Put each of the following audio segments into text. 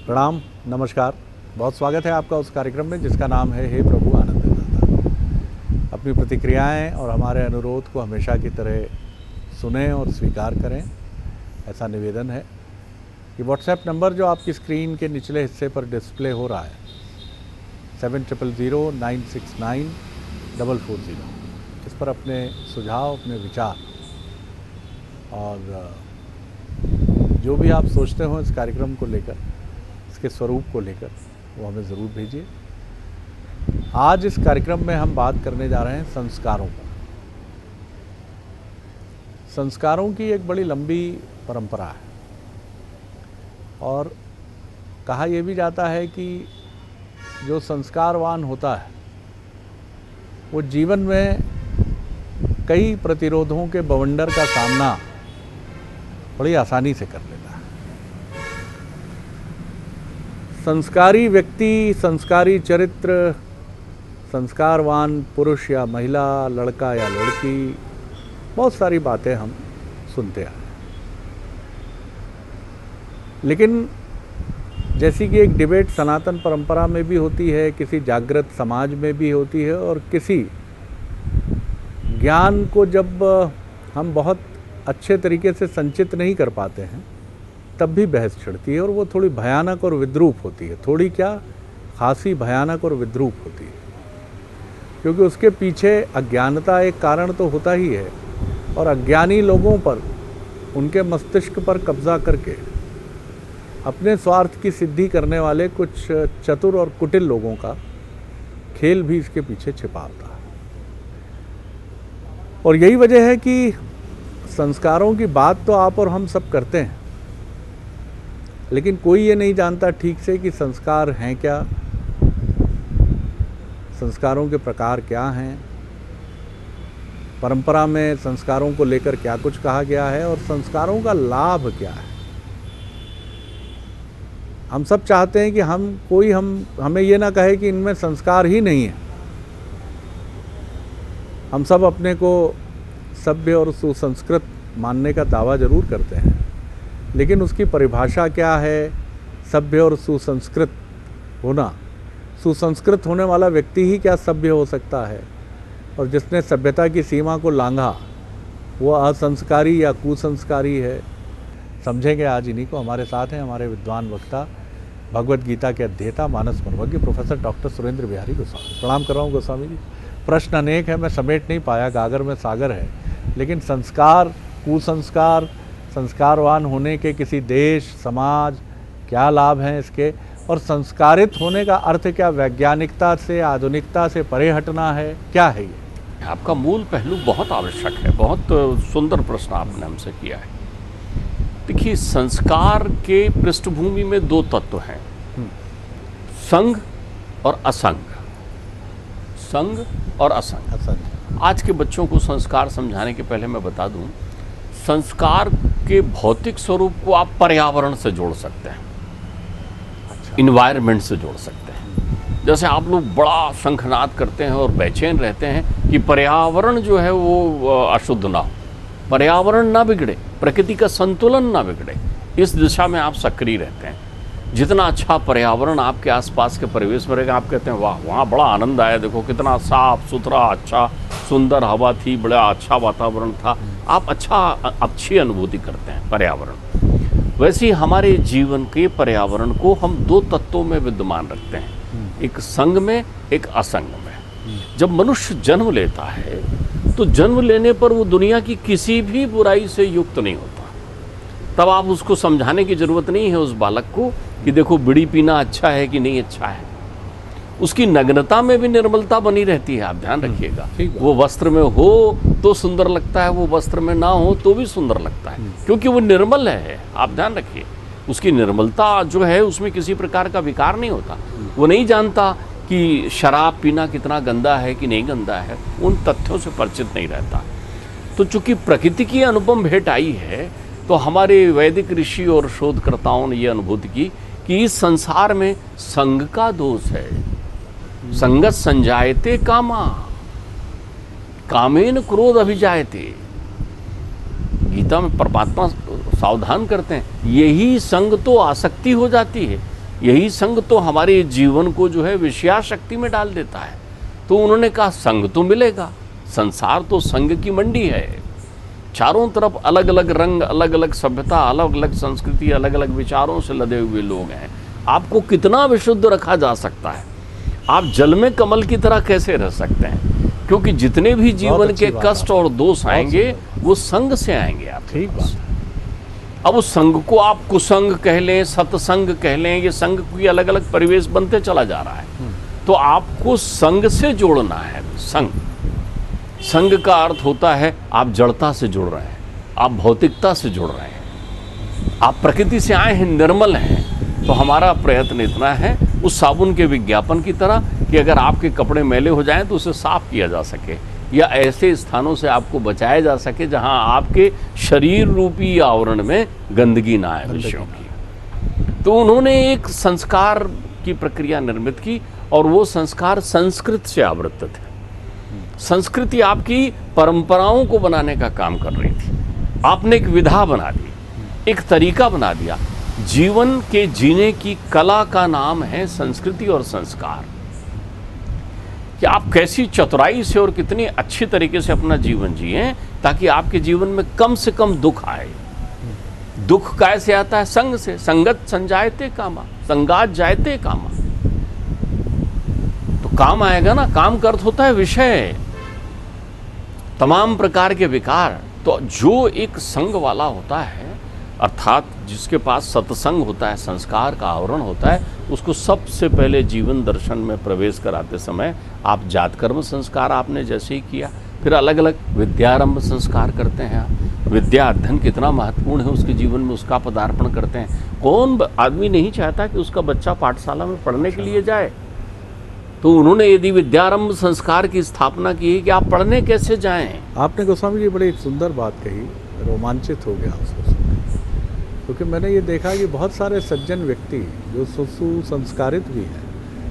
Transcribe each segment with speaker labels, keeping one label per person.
Speaker 1: प्रणाम, नमस्कार। बहुत स्वागत है आपका उस कार्यक्रम में जिसका नाम है हे प्रभु आनंद दाता। अपनी प्रतिक्रियाएं और हमारे अनुरोध को हमेशा की तरह सुनें और स्वीकार करें, ऐसा निवेदन है। कि व्हाट्सएप नंबर जो आपकी स्क्रीन के निचले हिस्से पर डिस्प्ले हो रहा है 7000969440, इस पर अपने सुझाव, अपने विचार और जो भी आप सोचते हो इस कार्यक्रम को लेकर, इसके स्वरूप को लेकर, वो हमें ज़रूर भेजिए। आज इस कार्यक्रम में हम बात करने जा रहे हैं संस्कारों पर। संस्कारों की एक बड़ी लंबी परंपरा है और कहा यह भी जाता है कि जो संस्कारवान होता है वो जीवन में कई प्रतिरोधों के बवंडर का सामना बड़ी आसानी से कर लेता है। संस्कारी व्यक्ति, संस्कारी चरित्र, संस्कारवान पुरुष या महिला, लड़का या लड़की, बहुत सारी बातें हम सुनते आए। लेकिन जैसी कि एक डिबेट सनातन परंपरा में भी होती है, किसी जागृत समाज में भी होती है, और किसी ज्ञान को जब हम बहुत अच्छे तरीके से संचित नहीं कर पाते हैं तब भी बहस छिड़ती है और वो थोड़ी भयानक और विद्रूप होती है। थोड़ी क्या, खासी भयानक और विद्रूप होती है, क्योंकि उसके पीछे अज्ञानता एक कारण तो होता ही है और अज्ञानी लोगों पर, उनके मस्तिष्क पर कब्जा करके अपने स्वार्थ की सिद्धि करने वाले कुछ चतुर और कुटिल लोगों का खेल भी इसके पीछे छिपा होता है। और यही वजह है कि संस्कारों की बात तो आप और हम सब करते हैं, लेकिन कोई ये नहीं जानता ठीक से कि संस्कार हैं क्या, संस्कारों के प्रकार क्या हैं, परंपरा में संस्कारों को लेकर क्या कुछ कहा गया है और संस्कारों का लाभ क्या है। हम सब चाहते हैं कि हमें ये ना कहे कि इनमें संस्कार ही नहीं है। हम सब अपने को सभ्य और सुसंस्कृत मानने का दावा जरूर करते हैं, लेकिन उसकी परिभाषा क्या है, सभ्य और सुसंस्कृत होना? सुसंस्कृत होने वाला व्यक्ति ही क्या सभ्य हो सकता है? और जिसने सभ्यता की सीमा को लांघा वो असंस्कारी या कुसंस्कारी है। समझेंगे आज इन्हीं को। हमारे साथ हैं हमारे विद्वान वक्ता, भगवत गीता के अध्येता, मानस मनोवज्ञ प्रोफेसर डॉक्टर सुरेंद्र बिहारी गोस्वामी। प्रणाम कर रहा हूँ गोस्वामी जी। प्रश्न अनेक है, मैं समेट नहीं पाया, गागर में सागर है, लेकिन संस्कार, कुसंस्कार, संस्कारवान होने के किसी देश, समाज, क्या लाभ हैं इसके, और संस्कारित होने का अर्थ क्या, वैज्ञानिकता से, आधुनिकता से परे हटना है, क्या है ये?
Speaker 2: आपका मूल पहलू बहुत आवश्यक है। बहुत सुंदर प्रश्न आपने हमसे किया है। देखिए, संस्कार के पृष्ठभूमि में दो तत्व हैं, संघ और असंग। संघ और असंग। आज के बच्चों को संस्कार समझाने के पहले मैं बता दूं, संस्कार के भौतिक स्वरूप को आप पर्यावरण से जोड़ सकते हैं, इन्वायरमेंट से जोड़ सकते हैं। जैसे आप लोग बड़ा शंखनाद करते हैं और बेचैन रहते हैं कि पर्यावरण जो है वो अशुद्ध ना हो, पर्यावरण ना बिगड़े, प्रकृति का संतुलन ना बिगड़े, इस दिशा में आप सक्रिय रहते हैं। जितना अच्छा पर्यावरण आपके आसपास के परिवेश में रहेगा, आप कहते हैं वाह, वहाँ बड़ा आनंद आया, देखो कितना साफ सुथरा, अच्छा सुंदर हवा थी, बड़ा अच्छा वातावरण था, आप अच्छी अनुभूति करते हैं पर्यावरण। वैसे ही हमारे जीवन के पर्यावरण को हम दो तत्वों में विद्यमान रखते हैं, एक संग में, एक असंग में। जब मनुष्य जन्म लेता है तो जन्म लेने पर वो दुनिया की किसी भी बुराई से युक्त नहीं होता। तब आप उसको समझाने की जरूरत नहीं है उस बालक को कि देखो बीड़ी पीना अच्छा है कि नहीं अच्छा है। उसकी नग्नता में भी निर्मलता बनी रहती है, आप ध्यान रखिएगा। वो वस्त्र में हो तो सुंदर लगता है, वो वस्त्र में ना हो तो भी सुंदर लगता है, क्योंकि वो निर्मल है। आप ध्यान रखिए, उसकी निर्मलता जो है उसमें किसी प्रकार का विकार नहीं होता। वो नहीं जानता कि शराब पीना कितना गंदा है कि नहीं गंदा है, उन तथ्यों से परिचित नहीं रहता। तो चूंकि प्रकृति की अनुपम भेंट आई है, तो हमारे वैदिक ऋषि और शोधकर्ताओं ने ये अनुभूति की कि इस संसार में संग का दोष है। संगत संजायते कामा, कामेन क्रोध अभिजायते। गीता में परमात्मा सावधान करते हैं, यही संग तो आसक्ति हो जाती है। यही संग तो हमारे जीवन को जो है विषयाशक्ति में डाल देता है। तो उन्होंने कहा संग तो मिलेगा, संसार तो संग की मंडी है, चारों तरफ अलग अलग रंग, अलग अलग सभ्यता, अलग अलग संस्कृति, अलग अलग विचारों से लदे हुए लोग हैं। आपको कितना विशुद्ध रखा जा सकता है? आप जल में कमल की तरह कैसे रह सकते हैं? क्योंकि जितने भी जीवन के कष्ट और दोष आएंगे वो संग से आएंगे। आप
Speaker 1: ठीक बात।
Speaker 2: अब उस संग को आप कुसंग कह लें, सत्संग कह लें, ये संग की अलग अलग परिवेश बनते चला जा रहा है। तो आपको संग से जोड़ना है। संग का अर्थ होता है आप जड़ता से जुड़ रहे हैं, आप भौतिकता से जुड़ रहे हैं, आप प्रकृति से आए हैं, निर्मल हैं। तो हमारा प्रयत्न इतना है उस साबुन के विज्ञापन की तरह कि अगर आपके कपड़े मैले हो जाएं तो उसे साफ किया जा सके, या ऐसे स्थानों से आपको बचाया जा सके जहां आपके शरीर रूपी आवरण में गंदगी ना आए विषयों की। तो उन्होंने एक संस्कार की प्रक्रिया निर्मित की और वो संस्कार संस्कृत से आवृत्त थे। संस्कृति आपकी परंपराओं को बनाने का काम कर रही थी। आपने एक विधा बना दी, एक तरीका बना दिया। जीवन के जीने की कला का नाम है संस्कृति और संस्कार, कि आप कैसी चतुराई से और कितनी अच्छी तरीके से अपना जीवन जिएं ताकि आपके जीवन में कम से कम दुख आए। दुख कैसे आता है? संग से। संगत संजायते कामा, संगात जायते कामा। तो काम आएगा ना। काम का अर्थ होता है विषय, तमाम प्रकार के विकार। तो जो एक संग वाला होता है, अर्थात जिसके पास सत्संग होता है, संस्कार का आवरण होता है, उसको सबसे पहले जीवन दर्शन में प्रवेश कराते समय आप जात कर्म संस्कार आपने जैसे ही किया, फिर अलग अलग विद्यारंभ संस्कार करते हैं। आप विद्या अध्ययन कितना महत्वपूर्ण है उसके जीवन में, उसका पदार्पण करते हैं। कौन आदमी नहीं चाहता कि उसका बच्चा पाठशाला में पढ़ने के लिए जाए? तो उन्होंने यदि विद्यारंभ संस्कार की स्थापना की है कि आप पढ़ने कैसे जाएं।
Speaker 1: आपने गोस्वामी जी बड़ी सुंदर बात कही, रोमांचित हो गया उसको सुनकर, क्योंकि मैंने ये देखा कि बहुत सारे सज्जन व्यक्ति जो सुसंस्कारित भी हैं,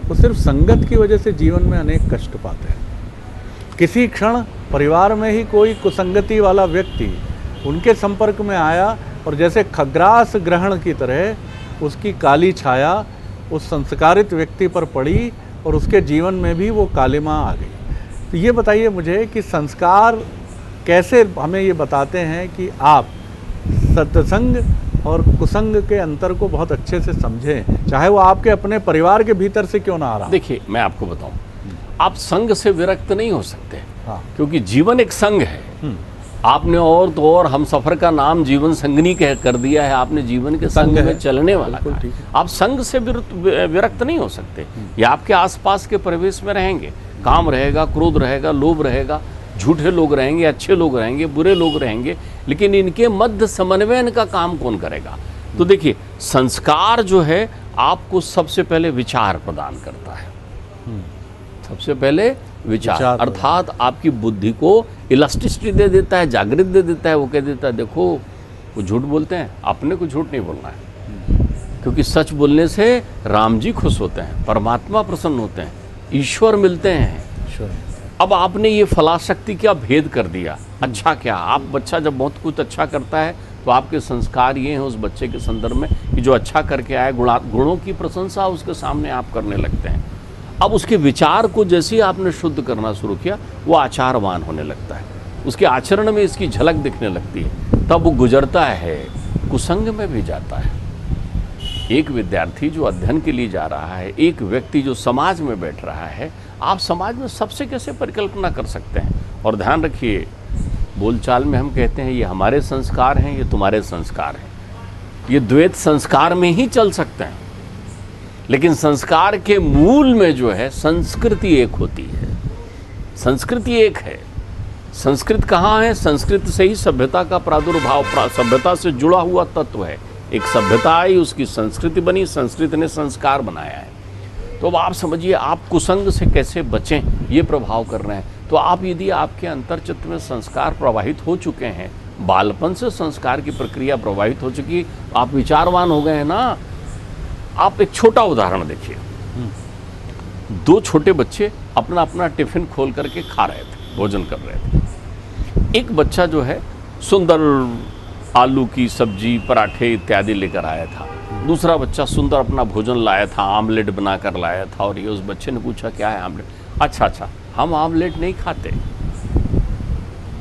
Speaker 1: वो सिर्फ संगत की वजह से जीवन में अनेक कष्ट पाते हैं। किसी क्षण परिवार में ही कोई कुसंगति वाला व्यक्ति उनके संपर्क में आया और जैसे खग्रास ग्रहण की तरह उसकी काली छाया उस संस्कारित व्यक्ति पर पड़ी और उसके जीवन में भी वो कालिमा आ गई। तो ये बताइए मुझे कि संस्कार कैसे हमें ये बताते हैं कि आप सत्संग और कुसंग के अंतर को बहुत अच्छे से समझें, चाहे वो आपके अपने परिवार के भीतर से क्यों ना आ रहा।
Speaker 2: देखिए, मैं आपको बताऊं, आप संग से विरक्त नहीं हो सकते।
Speaker 1: हाँ।
Speaker 2: क्योंकि जीवन एक संग है। आपने और तो और हम सफर का नाम जीवन संगनी कर दिया है। आपने जीवन के संग में चलने वाला है। आप संग से विरक्त नहीं हो सकते। ये आपके आसपास के परिवेश में रहेंगे। काम रहेगा, क्रोध रहेगा, लोभ रहेगा, झूठे लोग रहेंगे, अच्छे लोग रहेंगे, बुरे लोग रहेंगे, लेकिन इनके मध्य समन्वयन का काम कौन करेगा? तो देखिए, संस्कार जो है आपको सबसे पहले विचार प्रदान करता है। सबसे पहले विचार अर्थात आपकी बुद्धि को इलास्टिसिटी दे देता है, जागृत दे देता है। वो कह देता है देखो वो झूठ बोलते हैं, अपने को झूठ नहीं बोलना है, क्योंकि सच बोलने से राम जी खुश होते हैं, परमात्मा प्रसन्न होते हैं, ईश्वर मिलते हैं। अब आपने ये फलाशक्ति क्या भेद कर दिया। अच्छा क्या, आप बच्चा जब बहुत कुछ अच्छा करता है तो आपके संस्कार ये हैं उस बच्चे के संदर्भ में कि जो अच्छा करके आए, गुणों की प्रशंसा उसके सामने आप करने लगते हैं। अब उसके विचार को जैसे ही आपने शुद्ध करना शुरू किया, वो आचारवान होने लगता है, उसके आचरण में इसकी झलक दिखने लगती है। तब वो गुजरता है, कुसंग में भी जाता है। एक विद्यार्थी जो अध्ययन के लिए जा रहा है, एक व्यक्ति जो समाज में बैठ रहा है, आप समाज में सबसे कैसे परिकल्पना कर सकते हैं? और ध्यान रखिए, बोलचाल में हम कहते हैं ये हमारे संस्कार हैं, ये तुम्हारे संस्कार हैं। ये द्वैत संस्कार में ही चल सकते हैं, लेकिन संस्कार के मूल में जो है संस्कृति एक होती है। संस्कृति एक है। संस्कृत कहाँ है? संस्कृत से ही सभ्यता का प्रादुर्भाव, सभ्यता से जुड़ा हुआ तत्व है। एक सभ्यता आई, उसकी संस्कृति बनी, संस्कृति ने संस्कार बनाया है। तो अब आप समझिए, आप कुसंग से कैसे बचें, ये प्रभाव कर रहे हैं। तो आप यदि आपके अंतर्चित्त में संस्कार प्रवाहित हो चुके हैं, बालपन से संस्कार की प्रक्रिया प्रवाहित हो चुकी, आप विचारवान हो गए हैं ना। आप एक छोटा उदाहरण देखिए, दो छोटे बच्चे अपना अपना टिफिन खोल करके खा रहे थे, भोजन कर रहे थे। एक बच्चा जो है सुंदर आलू की सब्जी, पराठे इत्यादि लेकर आया था। दूसरा बच्चा सुंदर अपना भोजन लाया था, आमलेट बनाकर लाया था, और ये उस बच्चे ने पूछा क्या है आमलेट? अच्छा, हम आमलेट नहीं खाते।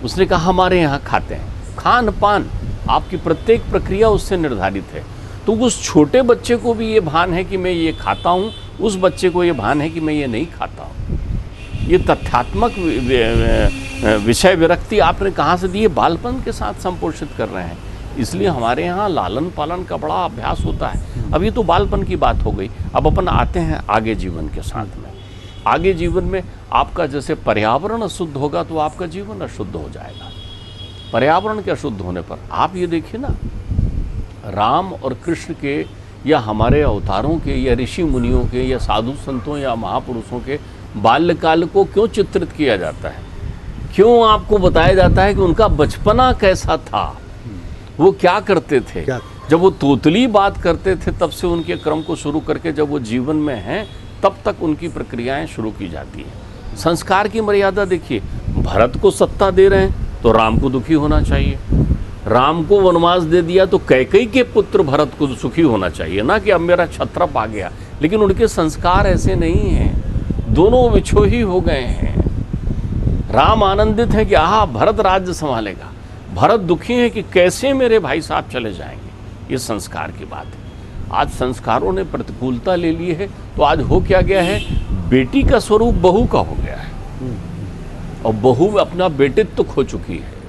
Speaker 2: उसने कहा हमारे यहाँ खाते हैं। खान पान, आपकी प्रत्येक प्रक्रिया उससे निर्धारित है। तो उस छोटे बच्चे को भी ये भान है कि मैं ये खाता हूँ, उस बच्चे को ये भान है कि मैं ये नहीं खाता हूँ। ये तथ्यात्मक विषय विरक्ति आपने कहाँ से दी है? बालपन के साथ संपोषित कर रहे हैं। इसलिए हमारे यहाँ लालन पालन का बड़ा अभ्यास होता है। अब ये तो बालपन की बात हो गई। अब अपन आते हैं आगे जीवन के साथ में। आगे जीवन में आपका जैसे पर्यावरण अशुद्ध होगा तो आपका जीवन अशुद्ध हो जाएगा। पर्यावरण के अशुद्ध होने पर आप ये देखिए ना, राम और कृष्ण के या हमारे अवतारों के या ऋषि मुनियों के या साधु संतों या महापुरुषों के बाल्यकाल को क्यों चित्रित किया जाता है? क्यों आपको बताया जाता है कि उनका बचपना कैसा था, वो क्या करते थे? जब वो तोतली बात करते थे तब से उनके क्रम को शुरू करके जब वो जीवन में हैं तब तक उनकी प्रक्रियाएं शुरू की जाती हैं। संस्कार की मर्यादा देखिए, भरत को सत्ता दे रहे हैं तो राम को दुखी होना चाहिए। राम को वनवास दे दिया तो कैकेयी के पुत्र भरत को सुखी होना चाहिए, ना कि अब मेरा क्षत्रप आ गया। लेकिन उनके संस्कार ऐसे नहीं हैं, दोनों विछोही हो गए हैं। राम आनंदित है कि आहा भरत राज्य संभालेगा, भरत दुखी है कि कैसे मेरे भाई साहब चले जाएंगे। ये संस्कार की बात है। आज संस्कारों ने प्रतिकूलता ले ली है तो आज हो क्या गया है, बेटी का स्वरूप बहू का हो गया है और बहू अपना बेटित्व खो चुकी है।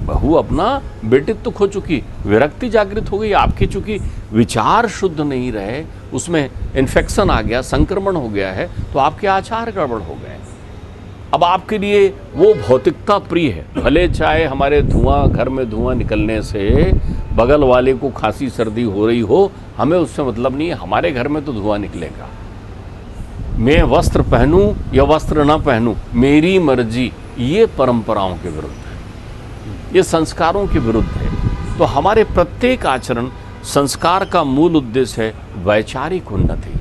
Speaker 2: बहू अपना बेटित्व खो चुकी, विरक्ति जागृत हो गई आपकी। चूंकि विचार शुद्ध नहीं रहे, उसमें इन्फेक्शन आ गया, संक्रमण हो गया है, तो आपके आचार गड़बड़ हो गए। अब आपके लिए वो भौतिकता प्रिय है, भले चाहे हमारे घर में धुआं निकलने से बगल वाले को खांसी सर्दी हो रही हो, हमें उससे मतलब नहीं है। हमारे घर में तो धुआं निकलेगा। मैं वस्त्र पहनूं या वस्त्र ना पहनूं, मेरी मर्जी। ये परंपराओं के विरुद्ध है, ये संस्कारों के विरुद्ध है। तो हमारे प्रत्येक आचरण, संस्कार का मूल उद्देश्य है वैचारिक उन्नति,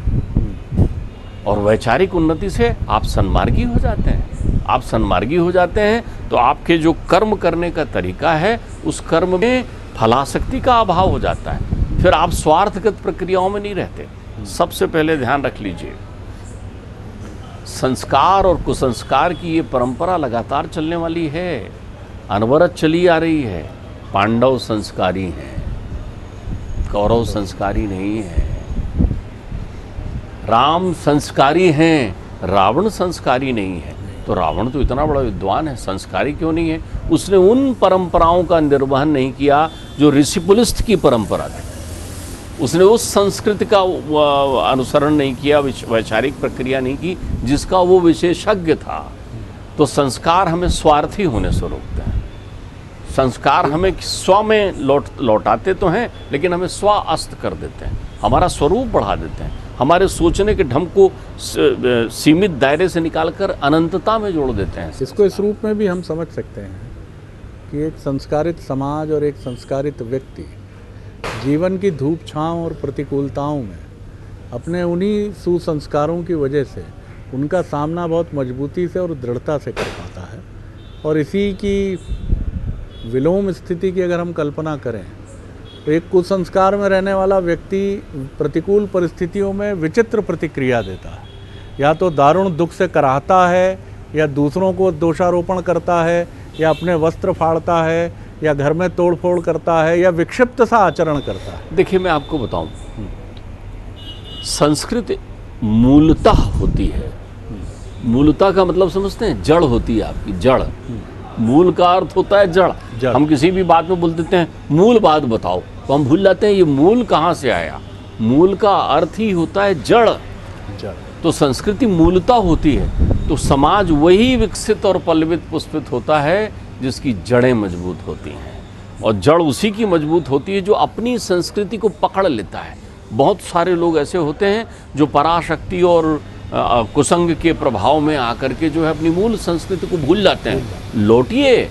Speaker 2: और वैचारिक उन्नति से आप सन्मार्गी हो जाते हैं। आप सन्मार्गी हो जाते हैं तो आपके जो कर्म करने का तरीका है, उस कर्म में फलाशक्ति का अभाव हो जाता है। फिर आप स्वार्थगत प्रक्रियाओं में नहीं रहते। सबसे पहले ध्यान रख लीजिए, संस्कार और कुसंस्कार की ये परंपरा लगातार चलने वाली है, अनवरत चली आ रही है। पांडव संस्कारी हैं, कौरव संस्कारी नहीं है। राम संस्कारी हैं, रावण संस्कारी नहीं है। तो रावण तो इतना बड़ा विद्वान है, संस्कारी क्यों नहीं है? उसने उन परंपराओं का निर्वहन नहीं किया जो ऋषिपुलिस्त की परंपरा थी। उसने उस संस्कृति का अनुसरण नहीं किया, वैचारिक प्रक्रिया नहीं की जिसका वो विशेषज्ञ था। तो संस्कार हमें स्वार्थी होने से रोकते हैं। संस्कार हमें स्व में लौटाते तो हैं, लेकिन हमें स्व अस्त कर देते हैं, हमारा स्वरूप बढ़ा देते हैं, हमारे सोचने के ढंग को सीमित दायरे से निकालकर अनंतता में जोड़ देते हैं।
Speaker 1: इसको इस रूप में भी हम समझ सकते हैं कि एक संस्कारित समाज और एक संस्कारित व्यक्ति जीवन की धूप छांव और प्रतिकूलताओं में अपने उन्हीं सुसंस्कारों की वजह से उनका सामना बहुत मजबूती से और दृढ़ता से कर पाता है। और इसी की विलोम स्थिति की अगर हम कल्पना करें तो एक कुसंस्कार में रहने वाला व्यक्ति प्रतिकूल परिस्थितियों में विचित्र प्रतिक्रिया देता है। या तो दारुण दुख से कराहता है, या दूसरों को दोषारोपण करता है, या अपने वस्त्र फाड़ता है, या घर में तोड़फोड़ करता है, या विक्षिप्त सा आचरण करता है।
Speaker 2: देखिए मैं आपको बताऊं, संस्कृति मूलतः होती है। मूलतः का मतलब समझते हैं? जड़ होती है आपकी, जड़। मूल का अर्थ होता है जड़। हम किसी भी बात में बोल देते हैं मूल बात बताओ, तो हम भूल जाते हैं ये मूल कहाँ से आया। मूल का अर्थ ही होता है जड़। तो संस्कृति मूलता होती है, तो समाज वही विकसित और पल्लवित पुष्पित होता है जिसकी जड़ें मजबूत होती हैं। और जड़ उसी की मजबूत होती है जो अपनी संस्कृति को पकड़ लेता है। बहुत सारे लोग ऐसे होते हैं जो पराशक्ति और कुसंग के प्रभाव में आकर के जो है अपनी मूल संस्कृति को भूल जाते हैं। लौटिए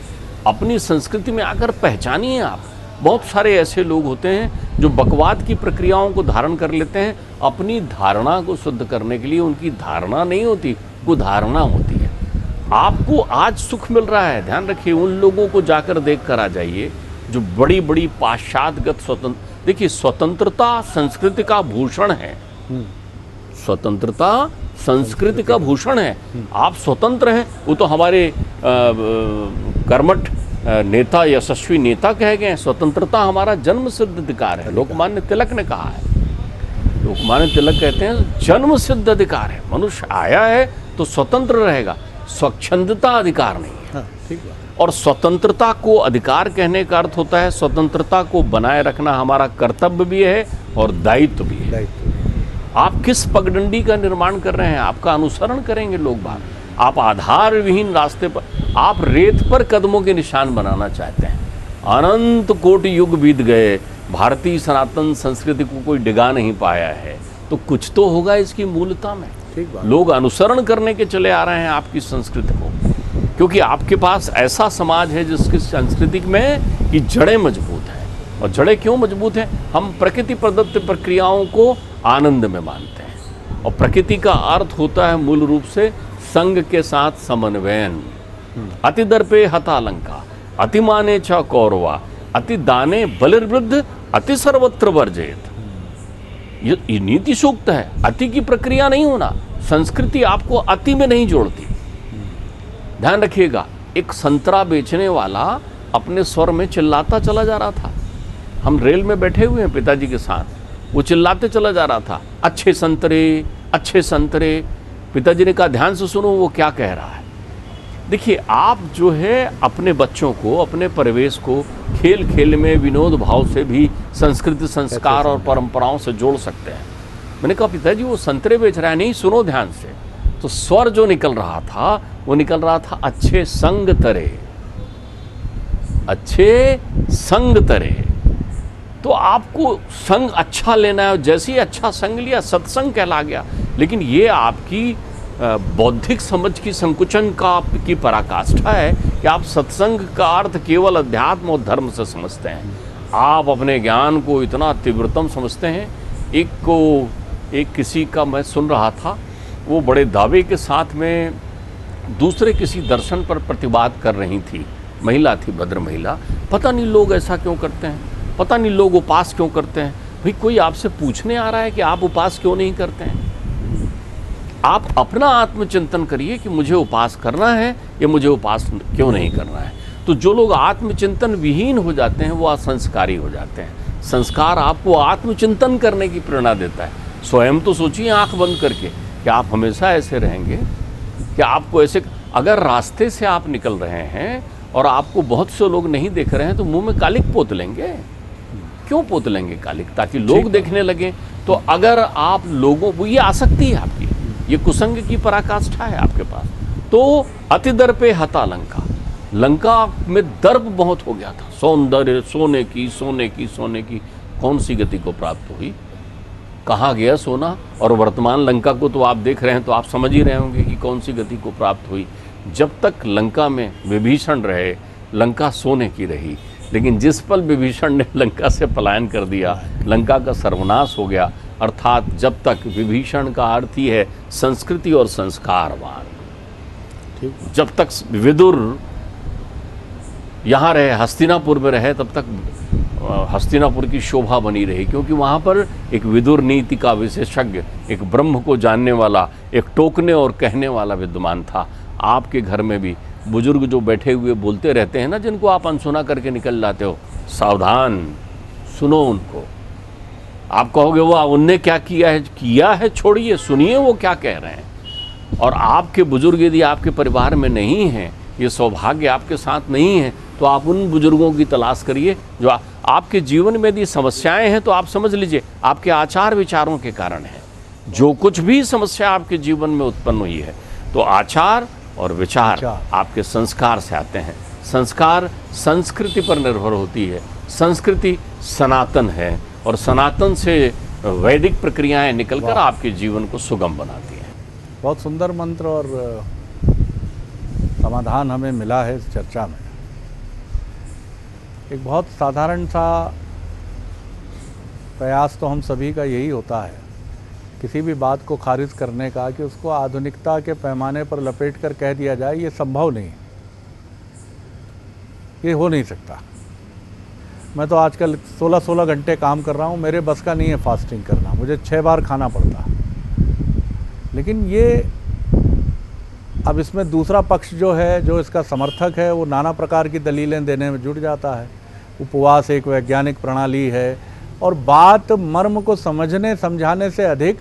Speaker 2: अपनी संस्कृति में आकर पहचानिए आप। बहुत सारे ऐसे लोग होते हैं जो बकवाद की प्रक्रियाओं को धारण कर लेते हैं अपनी धारणा को शुद्ध करने के लिए। उनकी धारणा नहीं होती, वो धारणा होती है। आपको आज सुख मिल रहा है, ध्यान रखिए, उन लोगों को जाकर देख कर आ जाइए जो बड़ी बड़ी पाश्चात्यगत स्वतंत्र, देखिए स्वतंत्रता संस्कृति का भूषण है, स्वतंत्रता संस्कृति का भूषण है। आप स्वतंत्र हैं, वो तो हमारे कर्मठ नेता यशस्वी नेता कहे गए हैं। स्वतंत्रता हमारा जन्म सिद्ध अधिकार है, लोकमान्य तिलक ने कहा है। लोकमान्य तिलक कहते हैं जन्म सिद्ध अधिकार है, मनुष्य आया है तो स्वतंत्र रहेगा, स्वच्छंदता अधिकार नहीं है।
Speaker 1: हाँ, ठीक बात।
Speaker 2: और स्वतंत्रता को अधिकार कहने का अर्थ होता है स्वतंत्रता को बनाए रखना हमारा कर्तव्य भी है और दायित्व भी है।
Speaker 1: दायित्व।
Speaker 2: आप किस पगडंडी का निर्माण कर रहे हैं, आपका अनुसरण करेंगे लोग बाग। आप आधार विहीन रास्ते पर, आप रेत पर कदमों के निशान बनाना चाहते हैं। अनंत कोटि युग बीत गए, भारतीय सनातन संस्कृति को कोई डिगा नहीं पाया है, तो कुछ तो होगा इसकी मूलता में।
Speaker 1: ठीक बात।
Speaker 2: लोग अनुसरण करने के चले आ रहे हैं आपकी संस्कृति को, क्योंकि आपके पास ऐसा समाज है जिसकी संस्कृति में की जड़ें मजबूत हैं। और जड़ें क्यों मजबूत हैं? हम प्रकृति प्रदत्त प्रक्रियाओं को आनंद में मानते हैं, और प्रकृति का अर्थ होता है मूल रूप से संग के साथ समन्वयन। अति दर्पे हता लंका, अति माने च कौरवा, अति दाने बलिर्वृद्ध, अति सर्वत्र वर्जेत। ये नीति सूक्त है, अति की प्रक्रिया नहीं होना। संस्कृति आपको अति में नहीं जोड़ती। ध्यान रखिएगा, एक संतरा बेचने वाला अपने स्वर में चिल्लाता चला जा रहा था। हम रेल में बैठे हुए हैं पिताजी के साथ, वो चिल्लाते चला जा रहा था, अच्छे संतरे, अच्छे संतरे। पिताजी ने कहा ध्यान से सुनो वो क्या कह रहा है। देखिए, आप जो है अपने बच्चों को, अपने परिवेश को खेल खेल में विनोद भाव से भी संस्कृति, संस्कार और परंपराओं से जोड़ सकते हैं। मैंने कहा पिताजी वो संतरे बेच रहा है, नहीं सुनो ध्यान से। तो स्वर जो निकल रहा था वो निकल रहा था अच्छे संग तरे, अच्छे संग तरे। तो आपको संग अच्छा लेना है, जैसे ही अच्छा संग लिया सत्संग कहला गया। लेकिन ये आपकी बौद्धिक समझ की संकुचन की पराकाष्ठा है कि आप सत्संग का अर्थ केवल अध्यात्म और धर्म से समझते हैं। आप अपने ज्ञान को इतना तीव्रतम समझते हैं। एक किसी का मैं सुन रहा था, वो बड़े दावे के साथ में दूसरे किसी दर्शन पर प्रतिवाद कर रही थी, महिला थी, भद्र महिला। पता नहीं लोग ऐसा क्यों करते हैं, पता नहीं लोग उपास क्यों करते हैं। भाई कोई आपसे पूछने आ रहा है कि आप उपास क्यों नहीं करते हैं? आप अपना आत्मचिंतन करिए कि मुझे उपास करना है या मुझे उपास क्यों नहीं करना है। तो जो लोग आत्मचिंतन विहीन हो जाते हैं वो असंस्कारी हो जाते हैं। संस्कार आपको आत्मचिंतन करने की प्रेरणा देता है। स्वयं तो सोचिए आंख बंद करके कि आप हमेशा ऐसे रहेंगे, कि आपको ऐसे, अगर रास्ते से आप निकल रहे हैं और आपको बहुत से लोग नहीं देख रहे हैं तो मुंह में कालिक पोत लेंगे। क्यों पोत लेंगे कालिक? ताकि लोग देखने लगे। तो अगर आप लोगों को, ये आसक्ति है आपकी, ये कुसंग की पराकाष्ठा है आपके पास। तो अति दर्पे हता लंका, लंका में दर्प बहुत हो गया था, सौंदर्य, सोने की कौन सी गति को प्राप्त हुई, कहाँ गया सोना? और वर्तमान लंका को तो आप देख रहे हैं, तो आप समझ ही रहे होंगे कि कौन सी गति को प्राप्त हुई। जब तक लंका में विभीषण रहे, लंका सोने की रही। लेकिन जिस पल विभीषण ने लंका से पलायन कर दिया, लंका का सर्वनाश हो गया। अर्थात जब तक, विभीषण का अर्थ ही है संस्कृति और संस्कारवान। जब तक विदुर यहाँ रहे, हस्तिनापुर में रहे, तब तक हस्तिनापुर की शोभा बनी रही, क्योंकि वहाँ पर एक विदुर नीति का विशेषज्ञ, एक ब्रह्म को जानने वाला, एक टोकने और कहने वाला विद्वान था। आपके घर में भी बुजुर्ग जो बैठे हुए बोलते रहते हैं ना, जिनको आप अनसुना करके निकल जाते हो, सावधान, सुनो उनको। आप कहोगे वो उनने क्या किया है छोड़िए, सुनिए वो क्या कह रहे हैं। और आपके बुजुर्ग यदि आपके परिवार में नहीं हैं, ये सौभाग्य आपके साथ नहीं है, तो आप उन बुजुर्गों की तलाश करिए जो आपके जीवन में यदि समस्याएं हैं तो आप समझ लीजिए आपके आचार विचारों के कारण है। जो कुछ भी समस्या आपके जीवन में उत्पन्न हुई है, तो आचार और विचार आपके संस्कार से आते हैं। संस्कार संस्कृति पर निर्भर होती है, संस्कृति सनातन है, और सनातन से वैदिक प्रक्रियाएं निकलकर आपके जीवन को सुगम बनाती हैं।
Speaker 1: बहुत सुंदर मंत्र और समाधान हमें मिला है इस चर्चा में। एक बहुत साधारण सा प्रयास तो हम सभी का यही होता है, किसी भी बात को खारिज करने का, कि उसको आधुनिकता के पैमाने पर लपेट कर कह दिया जाए ये संभव नहीं, ये हो नहीं सकता। मैं तो आजकल 16-16 घंटे काम कर रहा हूँ, मेरे बस का नहीं है फास्टिंग करना, मुझे 6 बार खाना पड़ता है। लेकिन ये अब इसमें दूसरा पक्ष जो है, जो इसका समर्थक है, वो नाना प्रकार की दलीलें देने में जुट जाता है। उपवास एक वैज्ञानिक प्रणाली है और बात मर्म को समझने समझाने से अधिक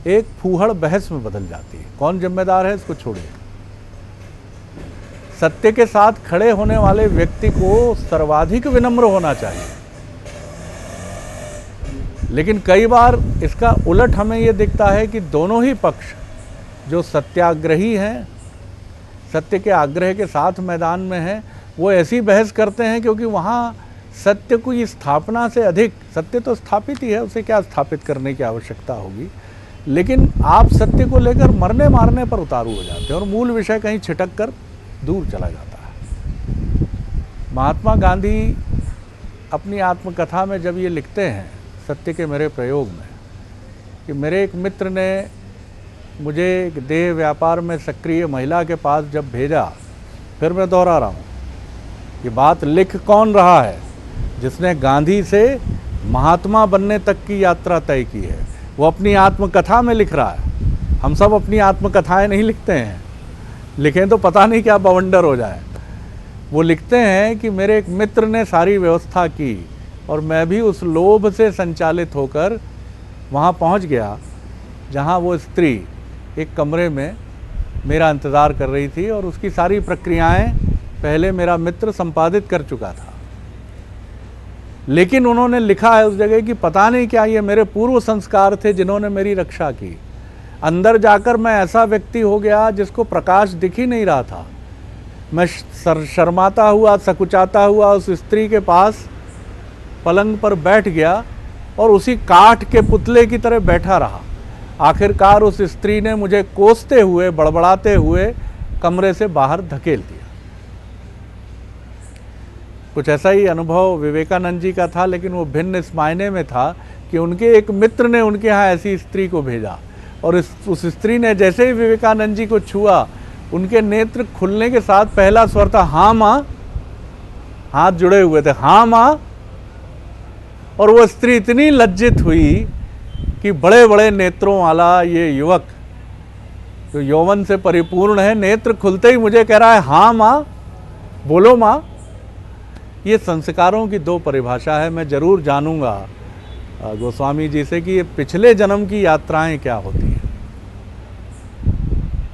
Speaker 1: एक फूहड़ बहस में बदल जाती है। कौन जिम्मेदार है इसको छोड़िए। सत्य के साथ खड़े होने वाले व्यक्ति को सर्वाधिक विनम्र होना चाहिए, लेकिन कई बार इसका उलट हमें ये दिखता है कि दोनों ही पक्ष जो सत्याग्रही हैं, सत्य के आग्रह के साथ मैदान में हैं, वो ऐसी बहस करते हैं क्योंकि वहाँ सत्य की स्थापना से अधिक, सत्य तो स्थापित ही है, उसे क्या स्थापित करने की आवश्यकता होगी, लेकिन आप सत्य को लेकर मरने मारने पर उतारू हो जाते हैं और मूल विषय कहीं छिटक कर दूर चला जाता है। महात्मा गांधी अपनी आत्मकथा में जब ये लिखते हैं सत्य के मेरे प्रयोग में कि मेरे एक मित्र ने मुझे एक देह व्यापार में सक्रिय महिला के पास जब भेजा, फिर मैं दोहरा रहा हूँ, ये बात लिख कौन रहा है? जिसने गांधी से महात्मा बनने तक की यात्रा तय की है, वो अपनी आत्मकथा में लिख रहा है। हम सब अपनी आत्मकथाएं नहीं लिखते हैं, लिखें तो पता नहीं क्या बवंडर हो जाए। वो लिखते हैं कि मेरे एक मित्र ने सारी व्यवस्था की और मैं भी उस लोभ से संचालित होकर वहाँ पहुँच गया जहाँ वो स्त्री एक कमरे में मेरा इंतज़ार कर रही थी और उसकी सारी प्रक्रियाएं पहले मेरा मित्र संपादित कर चुका था। लेकिन उन्होंने लिखा है उस जगह कि पता नहीं क्या ये मेरे पूर्व संस्कार थे जिन्होंने मेरी रक्षा की। अंदर जाकर मैं ऐसा व्यक्ति हो गया जिसको प्रकाश दिख ही नहीं रहा था। मैं शर्माता हुआ, सकुचाता हुआ उस स्त्री के पास पलंग पर बैठ गया और उसी काठ के पुतले की तरह बैठा रहा। आखिरकार उस स्त्री ने मुझे कोसते हुए, बड़बड़ाते हुए कमरे से बाहर धकेल दिया। कुछ ऐसा ही अनुभव विवेकानंद जी का था, लेकिन वो भिन्न इस मायने में था कि उनके एक मित्र ने उनके यहाँ ऐसी स्त्री को भेजा और उस स्त्री ने जैसे ही विवेकानंद जी को छुआ, उनके नेत्र खुलने के साथ पहला स्वर था हाँ माँ, हाथ जुड़े हुए थे, हाँ माँ। और वो स्त्री इतनी लज्जित हुई कि बड़े बड़े नेत्रों वाला ये युवक जो यौवन से परिपूर्ण है, नेत्र खुलते ही मुझे कह रहा है हाँ माँ, बोलो माँ। ये संस्कारों की दो परिभाषा है। मैं ज़रूर जानूंगा गोस्वामी जी से कि ये पिछले जन्म की यात्राएं क्या होती हैं।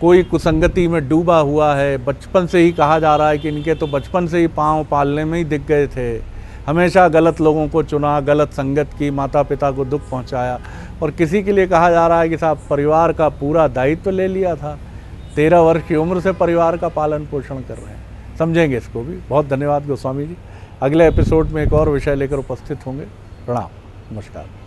Speaker 1: कोई कुसंगति में डूबा हुआ है, बचपन से ही कहा जा रहा है कि इनके तो बचपन से ही पाँव पालने में ही दिख गए थे, हमेशा गलत लोगों को चुना, गलत संगत की, माता पिता को दुख पहुंचाया। और किसी के लिए कहा जा रहा है कि साहब परिवार का पूरा दायित्व ले लिया था, 13 वर्ष की उम्र से परिवार का पालन पोषण कर रहे हैं। समझेंगे इसको भी। बहुत धन्यवाद गोस्वामी जी। अगले एपिसोड में एक और विषय लेकर उपस्थित होंगे। प्रणाम, नमस्कार।